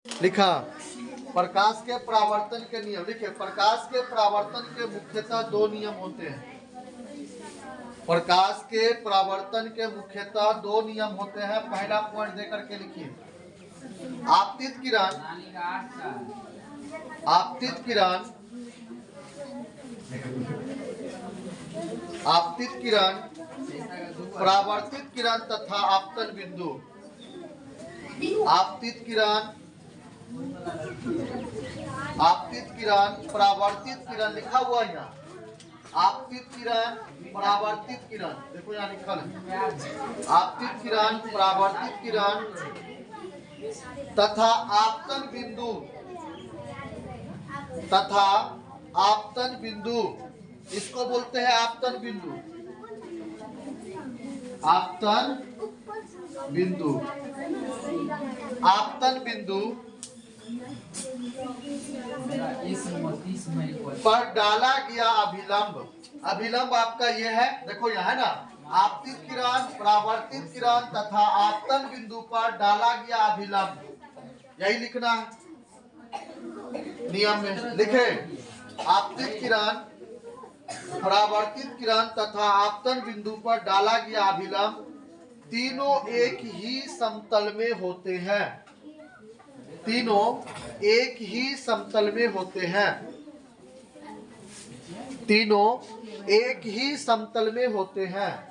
लिखा प्रकाश के परावर्तन के नियम। लिखे प्रकाश के परावर्तन के मुख्यतः दो नियम होते हैं। प्रकाश के परावर्तन के मुख्यतः दो नियम होते हैं। पहला पॉइंट देकर के लिखिए, आपतित किरण परावर्तित किरण तथा आपतन बिंदु। आपतित किरण परावर्तित किरण लिखा हुआ है यहाँ। आपतित किरण परावर्तित किरण, देखो यहाँ लिखा है आपतित किरण परावर्तित किरण तथा आपतन बिंदु, इसको बोलते हैं आपतन बिंदु। आपतन बिंदु पर डाला गया अभिलंब आपका ये है, देखो यहाँ है ना, आपतित किरण परावर्तित किरण तथा आपतन बिंदु पर डाला गया अभिलंब, यही लिखना है नियम में। लिखे आपतित किरण परावर्तित किरण तथा आपतन बिंदु पर डाला गया अभिलंब तीनों एक ही समतल में होते हैं। तीनों एक ही समतल में होते हैं। तीनों एक ही समतल में होते हैं।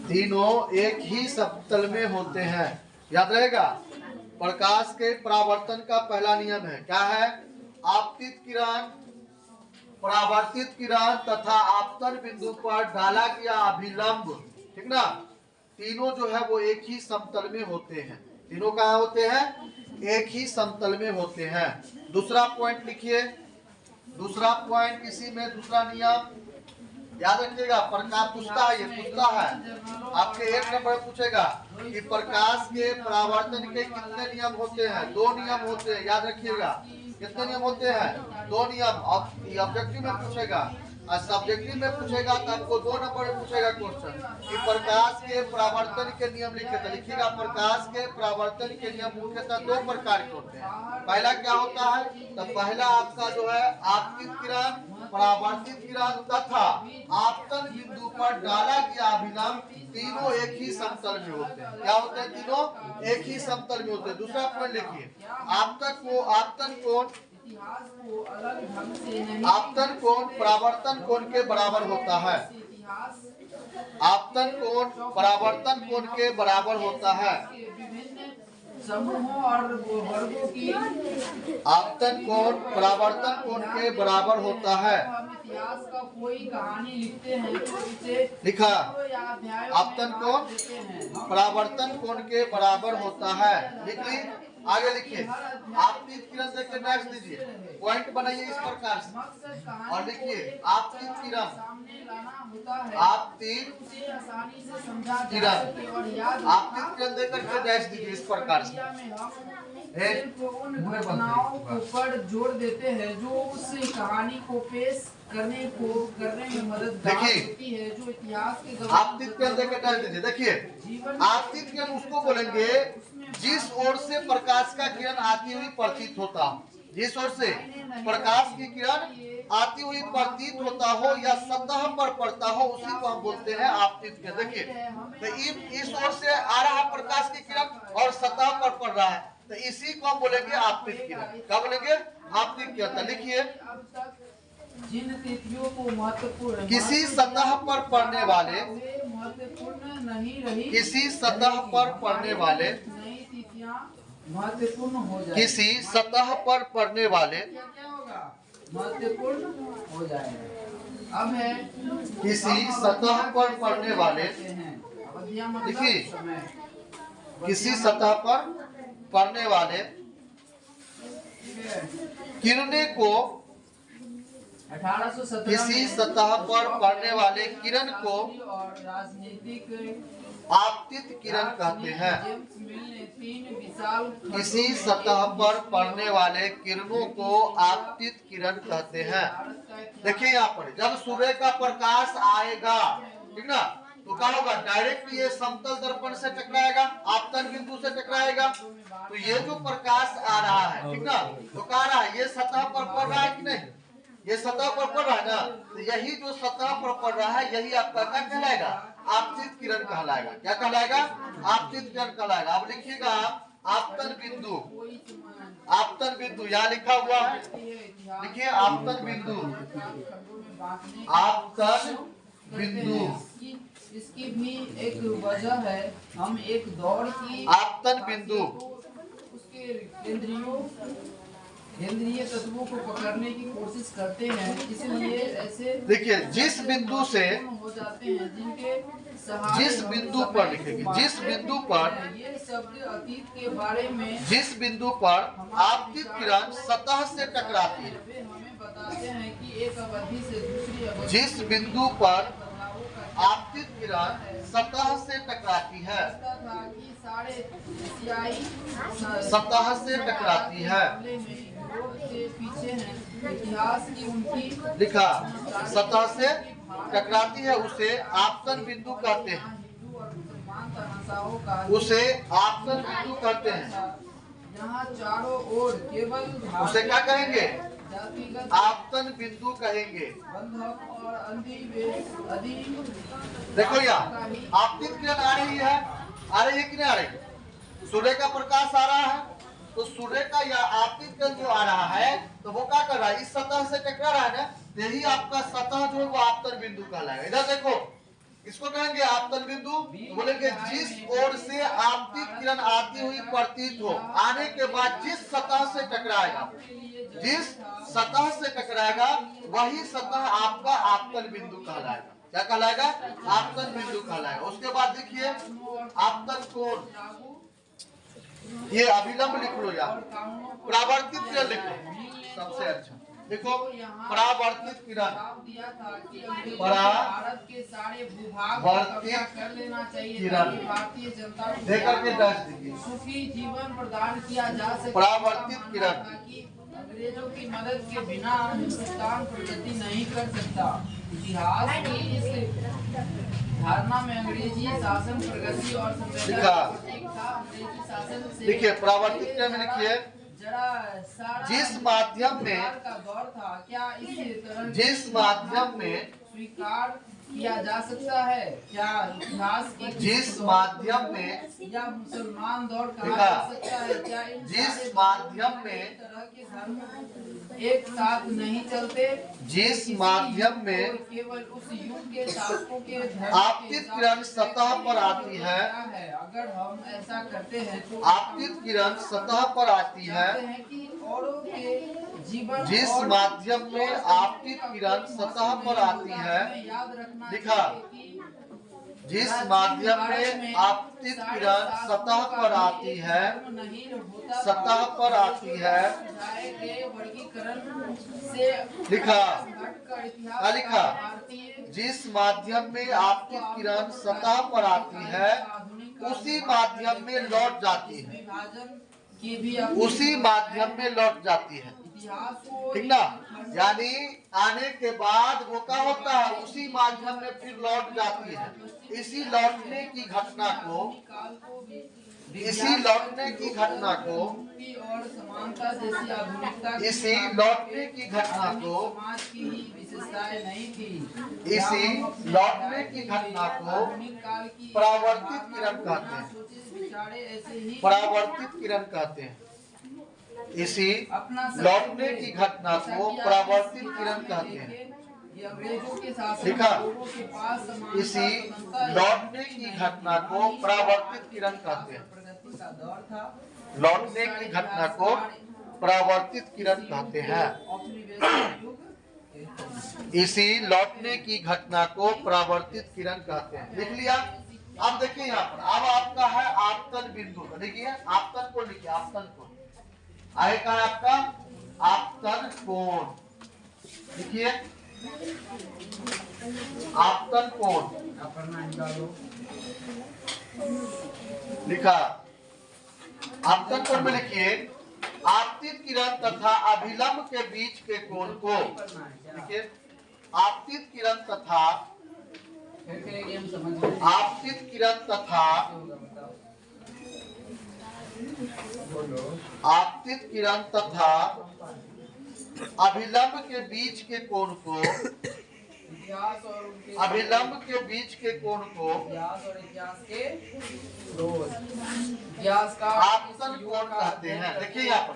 तीनों एक ही समतल में होते हैं। याद रहेगा, प्रकाश के परावर्तन का पहला नियम है, क्या है? आपतित किरण परावर्तित किरण तथा आपतन बिंदु पर डाला गया अभिलंब, ठीक ना, तीनों जो है वो एक ही समतल में होते हैं। तीनों कहाँ होते हैं? एक ही समतल में होते हैं। दूसरा पॉइंट लिखिए, दूसरा पॉइंट इसी में दूसरा नियम याद रखिएगा। प्रकाश पूछता है, ये पूछता है आपके 1 नंबर पूछेगा कि प्रकाश के परावर्तन के कितने नियम होते हैं? 2 नियम होते हैं, याद रखिएगा। कितने नियम होते हैं? 2 नियम। ऑब्जेक्टिव में पूछेगा और सब्जेक्टिव में पूछेगा तो आपको 2 नंबर में पूछेगा क्वेश्चन कि प्रकाश के परावर्तन के नियम लिखे, तो लिखिएगा प्रकाश के परावर्तन के नियम मुख्यतः 2 प्रकार के होते हैं। पहला क्या होता है? तो पहला आपका जो है आपतित किरण परावर्तित किरण तथा आपतन बिंदु पर डाला गया अभिलंब तीनों एक ही समतल में होते हैं। क्या होते हैं? तीनों एक ही समतल में होते हैं। दूसरा पॉइंट लिखिए, आपतन कोण परावर्तन कोण के बराबर होता है। आपतन कोण परावर्तन कोण के बराबर होता है। समूहों और वर्गों की आपतन कोण परावर्तन कोण के बराबर होता है। हम इतिहास का कोई कहानी लिखते हैं तो इसे लिखा आपतन कोण परावर्तन कोण के बराबर होता है। लिख ली, आगे लिखिए। आपतित किरण देख के नेक्स्ट दीजिए, पॉइंट बनाइए इस प्रकार से और लिखिए आपतित किरण आपतित किरण देकर के डैश दीजिए इस प्रकार से। उन घटनाओं को पर जोड़ देते हैं जो उस कहानी को पेश करने में मददगार होती है, जो इतिहास के आपतित किरण देकर डैश दीजिए। देखिए आपतित किरण उसको बोलेंगे जिस ओर से प्रकाश का किरण आती हुई प्रतीत होता हो, जिस ओर से प्रकाश की किरण आती हुई प्रतीत होता हो या सतह पर पड़ता हो, उसी को हम बोलते हैं आपतित किरण। देखिए तो इस ओर से आ रहा है प्रकाश की किरण और सतह पर पड़ रहा है, तो इसी को हम बोलेंगे आपतित किरण। क्या बोलेंगे? आपतित किरण। तो लिखिए जिन तिथियों को महत्वपूर्ण किसी सतह पर पड़ने वाले महत्वपूर्ण नहीं रही, किसी सतह पर पड़ने वाले नई तिथियां महत्वपूर्ण हो जाए। किसी सतह पर पड़ने वाले क्या होगा? महत्वपूर्ण हो जाएगा। अब है किसी सतह पर पड़ने वाले, देखिए किसी सतह पर पड़ने वाले किरणें को 1817 किसी सतह पर पड़ने वाले किरण को और राजनीतिक आपतित किरण कहते हैं। जेम्स मिल ने 3 विशाल किसी सतह पर पड़ने वाले किरणों को आपतित किरण कहते हैं। देखिए यहाँ पर जब सूर्य का प्रकाश आएगा, ठीक ना, तो क्या होगा, डायरेक्ट ये समतल दर्पण से टकराएगा, आपतन बिंदु से टकराएगा। तो ये जो प्रकाश आ रहा है, ठीक ना, तो क्या रहा है, ये सतह पर पड़ रहा है कि नहीं, ये सतह पर पड़ रहा है ना, तो यही जो सतह पर पड़ रहा है यही आपका क्या कहलाएगा, आपतित किरण कहलाएगा। क्या कहलाएगा, आपतित किरण कहलाएगा। अब लिखिएगा आपतन बिंदु, आपतन बिंदु यहाँ लिखा हुआ है, देखिए आपतन बिंदु, आपतन बिंदु, इसकी भी एक वजह है, हम एक दौड़ की आपतन बिंदु उसके केंद्रीय तत्वों को पकड़ने की कोशिश करते हैं, इसलिए ऐसे देखिए जिस बिंदु से, हो जाते हैं जिनके जिस बिंदु पर लिखेंगे, जिस बिंदु पर, ये शब्द अतीत के बारे में, जिस बिंदु पर आपतित किरण सतह से टकराती है, वे हमें बताते हैं कि एक अवधि से दूसरी अवधि जिस बिंदु पर आपतित किरण सतह से टकराती है, था कि साढ़े एशियाई सतह से टकराती है, मामले में यूरोप से पीछे हैं। इतिहास की उनकी लिखा सतह से टकराती है, उसे आपतन बिंदु कहते हैं, हिंदू और मुसलमान तनाशाओं का उसे आपतन बिंदु कहते हैं। यहाँ चारों ओर केवल उसे क्या कहेंगे, जातिगत आपतन बिंदु कहेंगे। बंधक और देखो यहाँ आपतित किरण आ रही है, आ रही है कि नहीं आ रही, सूर्य का प्रकाश आ रहा है, तो सूर्य का या आपतित किरण जो आ रहा है तो वो क्या कर रहा है, इस सतह से टकरा रहा है ना, यही आपका सतह जो है वो आपतन बिंदु कहलाएगा। इधर देखो इसको कहेंगे आपतन बिंदु, तो बोलेंगे जिस ओर से आपतित किरण आती हुई प्रतीत हो, आने के बाद जिस सतह से टकराएगा, जिस सतह से टकराएगा वही सतह आपका आपतन बिंदु कहलाएगा। क्या कहलाएगा, आपतन बिंदु कहलाएगा। उसके बाद देखिए आपतन कोण, ये अभिलंब लिख लो, या परावर्तित किरण लिख लो, सबसे अच्छा देखो परावर्तित किरण, दिया था कि भारत परावर्तित के सारे भूभाग कर लेना चाहिए किरण ताकि भारतीय जनता को देकर के दर्ज दीजिए, सुखी जीवन प्रदान किया जा सके। परावर्तित किरण, ताकि अंग्रेजों की मदद के बिना हिंदुस्तान प्रगति नहीं कर सकता। इतिहास की इस धारणा में अंग्रेजी शासन प्रगति और संवेदना का प्रतीक था। अंग्रेजी शासन से देखिए परावर्तित किरण में लिखिए जिस माध्यम में, का दौर था, क्या इस तरह जिस माध्यम में स्वीकार किया जा सकता है, क्या इतिहास की जिस माध्यम में, या मुसलमान दौर कहा देखा, जा सकता है, क्या इन जिस सारे माध्यम में, तरह के धर्म एक साथ नहीं चलते, जिस माध्यम में और केवल उस युग के शासकों के धर्म आपतित किरण सतह पर आती है, अगर हम ऐसा करते हैं तो आपतित किरण सतह पर आती है, हैं कि औरों के जीवन जिस और माध्यम में आपतित किरण सतह पर आती है, याद रखना लिखा चाहिए कि जिस माध्यम में आपतित किरण सतह पर आती है, सतह पर आती है, वर्गीकरण से लिखा हटकर क्या लिखा, जिस माध्यम में आपतित किरण सतह पर आती है उसी माध्यम में लौट जाती है, विभाजन की भी उसी माध्यम में लौट जाती है, इतिहास को ठीक ना, यानी आने के बाद वो क्या होता है, उसी माध्यम में फिर लौट जाती है। इसी लौटने की घटना को, इसी लौटने की घटना को, और समानता जैसी आधुनिकता इसी लौटने की घटना को, समाज की ही विशेषताएं नहीं थी। इसी लौटने की घटना को परावर्तित किरण कहते हैं, परावर्तित किरण कहते हैं। इसी लौटने की घटना को परावर्तित किरण कहते हैं, लिखा, इसी लौटने की घटना को परावर्तित किरण कहते हैं, लौटने की घटना को परावर्तित किरण कहते हैं, इसी लौटने की घटना को परावर्तित किरण कहते हैं। लिख लिया। अब देखिए यहाँ पर, अब आपका है आपतन बिंदु, देखिए आपतन कोण लिखिए, आपतन कोण आगे का है आपका आपतन कोण, लिखिए आपतन कोण लिखा। आपतन कोण में लिखिए आपतित किरण तथा अभिलंब के बीच के कोण को, देखिए आपतित किरण तथा फिर करेंगे हम समझ में आपतित किरण तथा होगा, बताओ। आपतित किरण तथा अभिलंब के बीच के कोण को इतिहास और उनके अभिलंब के बीच के कोण को इतिहास और इतिहास के रोज इतिहास का आपतन कोण कहते हैं। देखिए यहाँ पर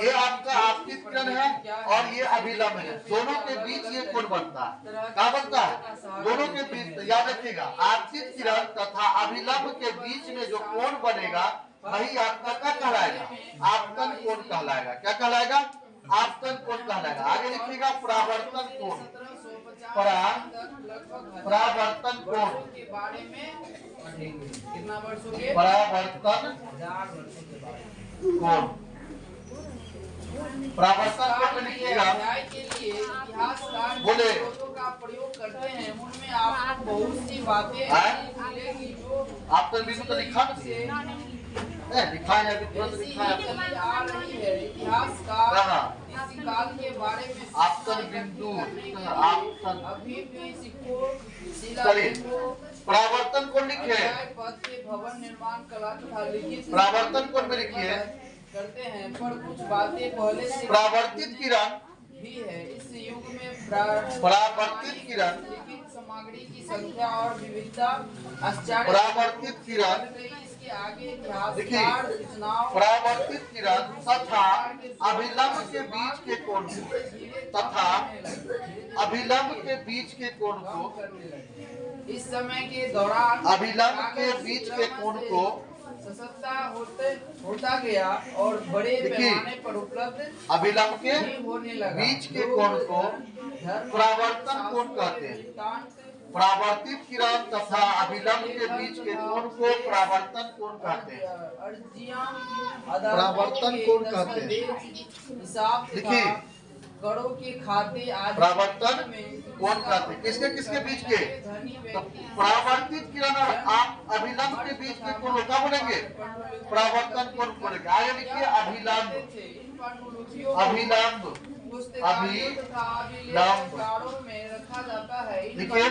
ये आपका आपतित किरण है और ये अभिलंब है, दोनों के बीच ये कोण बनता है। क्या बनता है? दोनों के बीच, याद रखिएगा, आपतित किरण तथा अभिलंब के बीच में जो कोण बनेगा वही आपका क्या कहलाएगा? आपतन कोण कहलाएगा। क्या कहलाएगा? आपतन कोण कहलाएगा। आगे लिखिएगा परावर्तन कोण। परावर्तन कोण के बारे में पढ़ेंगे। कितना वर्षों के? परावर्तन 1000 वर्षों के बारे में। कोण। परावर्तन कोण में लिखिएगा। अध्याय के लिए इतिहासकार बोले। जिन शब्दों का प्रयोग करते हैं उनमें आपको बहुत सी बातें मिलेंगी जो आपतन बिंदु तो लिखा लिखा है, अभी तुरंत ऐसी लिखा ही है। चली आ रही है। इतिहासकार किसी काल के बारे में आपतन बिंदु, आपतन अभी भी सिक्कों, चलिए शिलालेखों, परावर्तन कोण लिखिए। अध्याय पद के भवन निर्माण कला तथा लिखित परावर्तन कोण में लिखिए। करते हैं, पर कुछ बातें पहले से परावर्तित किरण। भी है। इस युग में परावर्तित किरण। लिखित सामग्री की संख्या और विविधता आश्चर्य परावर्तित किरण। इसके आगे इतिहासकार देखिए, सूचनाओं परावर्तित किरण तथा अभिलंब के बीच के कोण को तथा अभिलंब के बीच के कोण को करने लगे। इस समय के दौरान अभिलंब के बीच के कोण को सस्ता होता गया और बड़े देखिए, पैमाने पर उपलब्ध अभिलंब के भी होने लगा। बीच के कोण को परावर्तन कोण कहते हैं। परावर्तित किरण तथा अभिलंब के बीच के कोण को परावर्तन कोण कहते हैं। परावर्तन कोण कहते हैं। हिसाब देखिए, करों के खाते आदि परावर्तन कोण कहते हैं। किसके किसके बीच के? तो परावर्तित किरण और आप अभिलंब के बीच के कोण क्या बनेंगे? परावर्तन कोण बनेंगे। आगे लिखिए अभिलंब। अभिलंब अभिलंब में रखा जाता है। देखिए,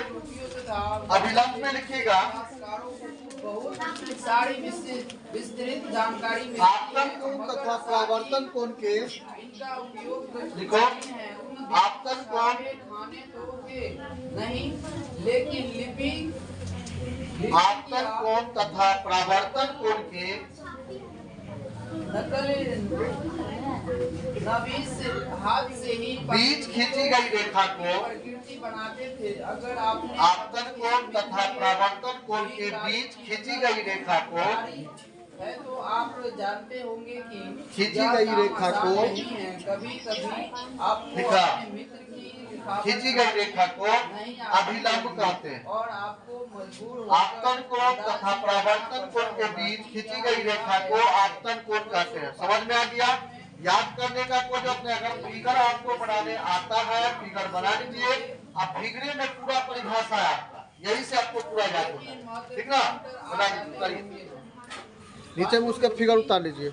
अभिलंब में लिखिएगा बहुत सारी विस्तृत जानकारी मिलती आपतन कोण तथा परावर्तन कोण के इनका उपयोग लिखो। आपतन कोण खाने तो के नहीं, लेकिन लिपि आपतन कोण तथा परावर्तन कोण के नकल नवीस हाथ से ही बीच खींची गई रेखा को प्रकृति बनाते थे। अगर आपने आपतन कोण तथा परावर्तन कोण के बीच खींची गई रेखा को है तो आप जानते होंगे कि खींची यह गई काम रेखा आसान को नहीं है। कभी-कभी आपको लिखा। अपने मित्र की लिखावट खींची गई रेखा को अभिलंब कहते हैं। और आपको मजबूर आपतन कोण तथा परावर्तन कोण के बीच खींची गई रेखा को आपतन कोण कहते हैं। समझ में आ गया? याद करने का कोई जरूरत नहीं। अगर फिगर आपको बनाने आता है, फिगर बना लीजिए। अब फिगरे में पूरा परिभाषा है आपका, यही से आपको पूरा याद होता है। ठीक ना? बना लीजिए, नीचे में उसका फिगर उतार लीजिए।